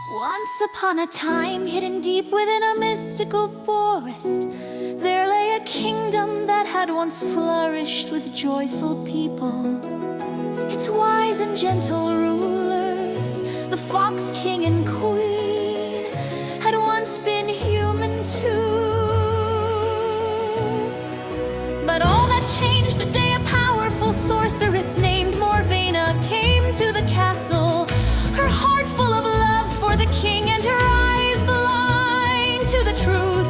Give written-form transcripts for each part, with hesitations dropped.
Once upon a time, hidden deep within a mystical forest, there lay a kingdom that had once flourished with joyful people. Its wise and gentle rulers, the Fox King and Queen, had once been human too. But all that changed the day a powerful sorceress named Morvena came to the castle, her heart full of love for the king and her eyes blind to the truth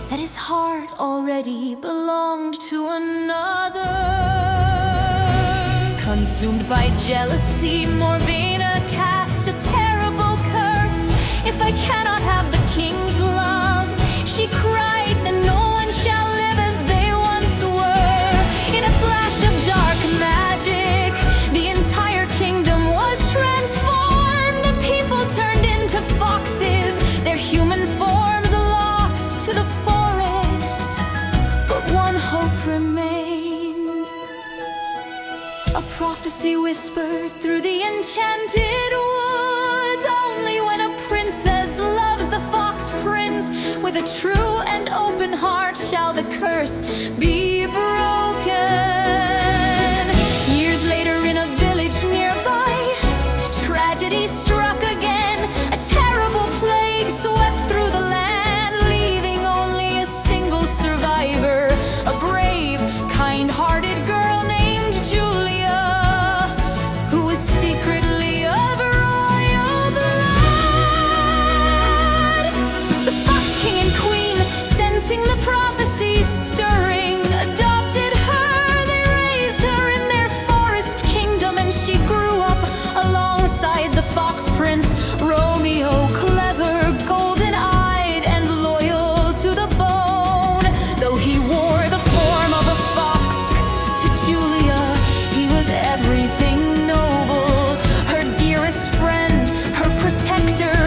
that his heart already belonged to another. Consumed by jealousy, Morvena cast a terrible curse. If I cannot have the king's love, she cried, then no one shall live as they once were. In a flash of dark magic, the entire kingdom was transformed. The people turned into foxes, their human forms lost to the forest. But one hope remained. A prophecy whispered through the enchanted woods. Only when a princess loves the fox prince with a true and open heart shall the curse be broken. Years later, in a village nearby, tragedy struck again. A terrible plague swept through the land, leaving only a single survivor, a brave, kind-hearted girl named Julia, who was secretly of royal blood. The Fox King and Queen, sensing the prophecy stirring, adopted her. They raised her in their forest kingdom, and she grew up alongside the fox prince Romeo, clever, golden-eyed, and loyal to the bone. Though he wore the form of a fox, to Julia he was everything noble, her dearest friend, her protector,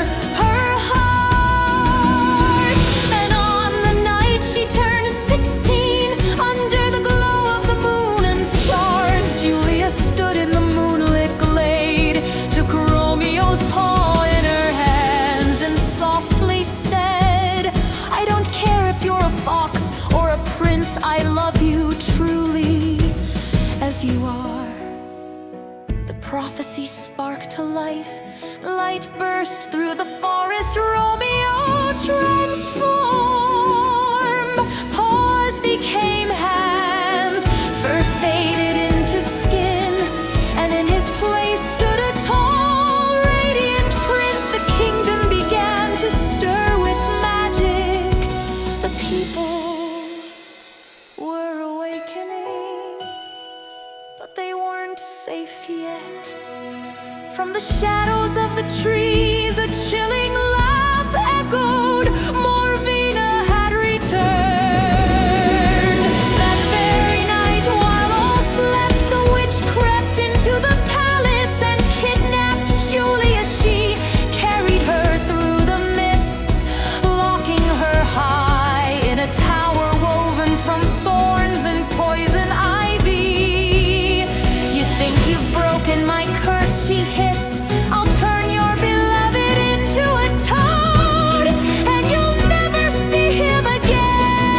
her heart. And on the night she turned 16, under the glow of the moon and stars, Julia stood in the moonlit glade, took Romeo's paw in her hands, and softly said, I don't care if you're a fox or a prince, I love you truly as you are. The prophecy sparked to life, light burst through the forest, Romeo transformed. Paws became hands, fur faded into skin, and in his place stood a tall, radiant prince. The kingdom began to stir with magic. The people were awakening, but they weren't safe yet. From the shadows of the trees, a chilling laugh echoed. Morvena had returned. That very night, while all slept, the witch crept into the palace and kidnapped Julia. She carried her through the mists, locking her high in a tower woven from thorns and poison ivy. You think you've broken my curse, she hissed. I'll turn your beloved into a toad, and you'll never see him again.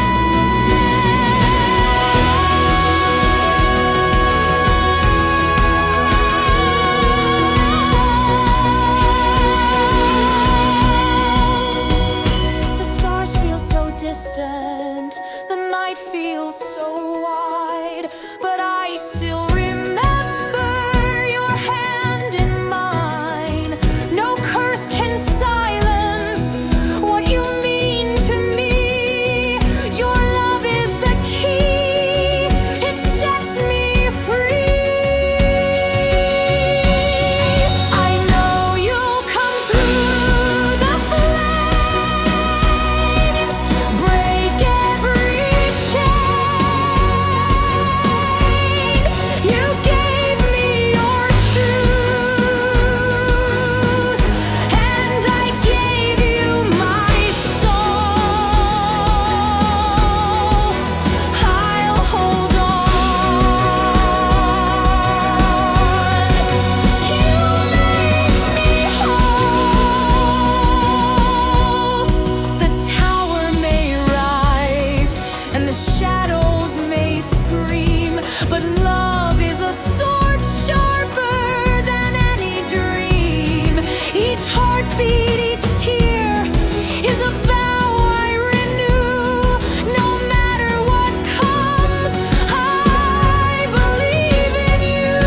The stars feel so distant, the night feels so wide, but I still remember your hand in mine. No curse can silence what you mean to me. Your love is the key, it sets me free. I know you'll come through the flames, break every chain. But love is a sword sharper than any dream. Each heartbeat, each tear is a vow I renew. No matter what comes, I believe in you.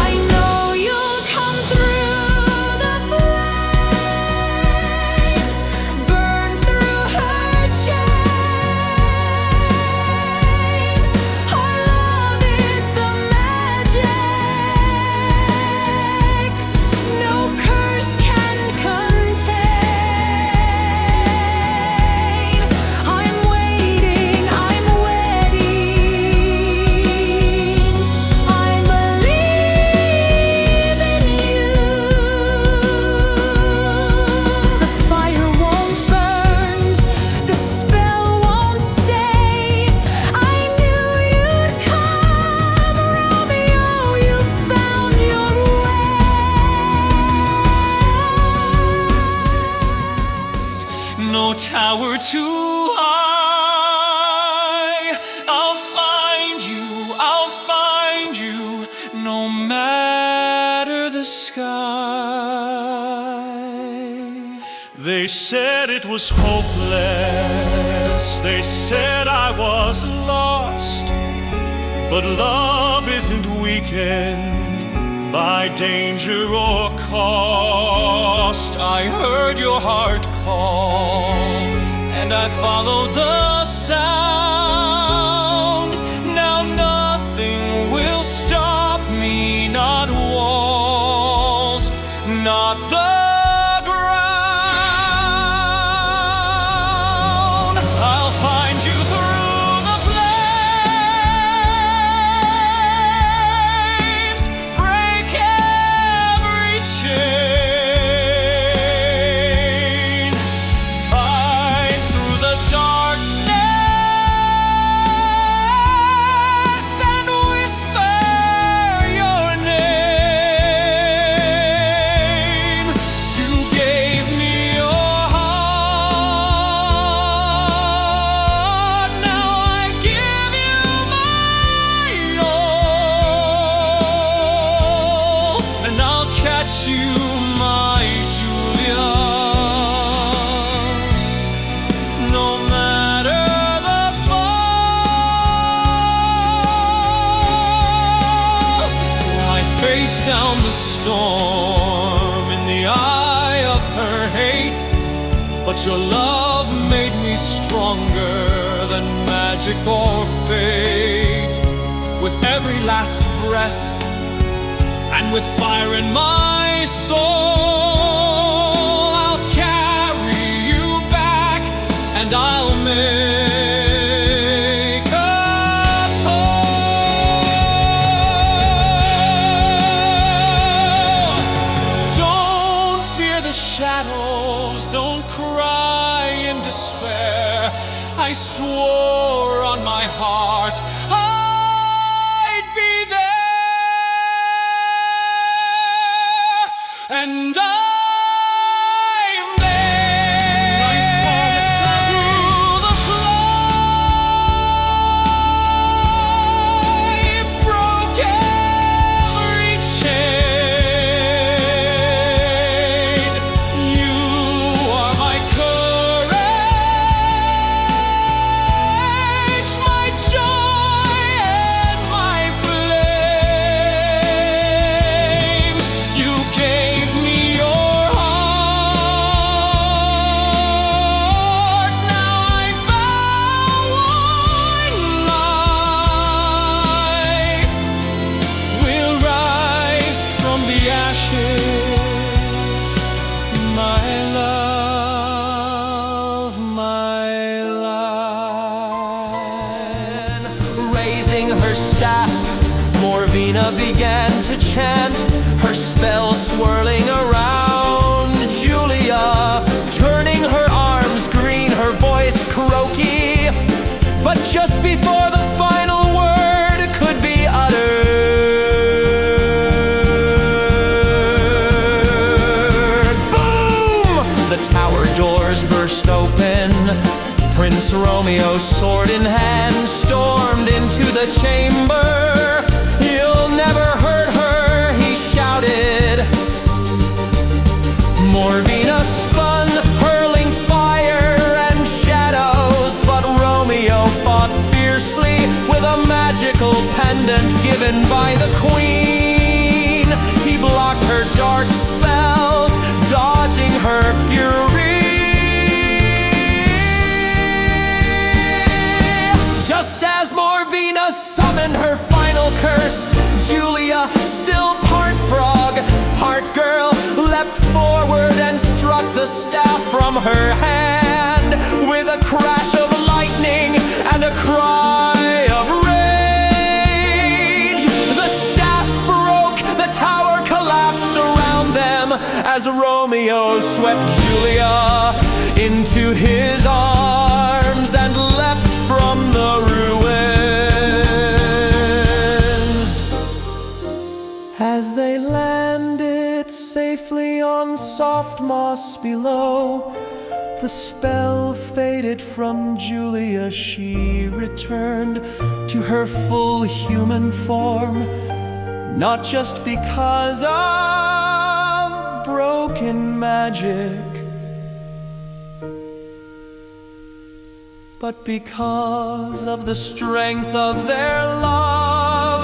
I know you'll come through the flames, burn through her chains. Our love is the magic no curse can contain. I'm waiting, I'm waiting. I believe in you. The fire won't burn, the spell won't stay. I knew you'd come, Romeo, you found your way. No tower too high. I'll find you, no matter the sky. They said it was hopeless, they said I was lost. But love isn't weakened by danger or cost. I heard your heart call, and I followed the sound. Now nothing will stop me, not walls, not the ground. I'll find you through the flames, break every chain, fight through the darkness and whisper your name. You gave me your heart, now I give you my all, and I'll catch you, my Julia, no matter the fall. I faced down the storm in the eye of her hate, but your love made me stronger than magic or fate. With every last breath and with fire in my soul, I'll carry you back and I'll make us whole. Don't fear the shadows, don't cry in despair. I swore on my heart I'd be there, and I'm there. I promised through the flames, broke every chain. You are my courage, my joy, and my flame. You gave me your heart, now I vow one life will rise from the ashes. My love, my life. Raising her staff, Morvena began to chant, her spell swirling around Julia, turning her arms green, her voice croaky. But just before the final word could be uttered, boom! The tower doors burst open. Prince Prince Romeo, sword in hand, stormed into the chamber. "You'll never hurt her," he shouted. Morvena spun, hurling fire and shadows, but Romeo fought fiercely with a magical pendant given by the queen. He blocked her dark spells, dodging her fury. Just as Morvena summoned her final curse, Julia, still part frog, part girl, leapt forward and struck the staff from her hand. With a crash of lightning and a cry of rage, the staff broke, the tower collapsed around them as Romeo swept Julia into his arms and leapt from the ruins. As they landed safely on soft moss below, the spell faded from Julia. She returned to her full human form, not just because of broken magic, but because of the strength of their love.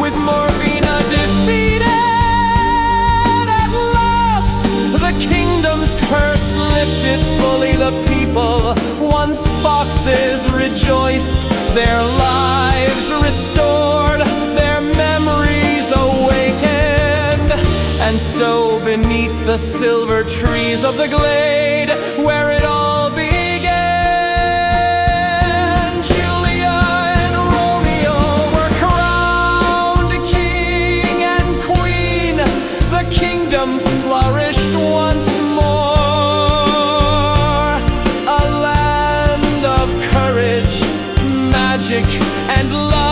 With Morvena defeated at last, the kingdom's curse lifted fully. The people, once foxes, rejoiced, their lives restored, their memories awakened. And so beneath the silver trees of the glade, where it all began, Julia and Romeo were crowned king and queen. The kingdom flourished once more, a land of courage, magic, and love.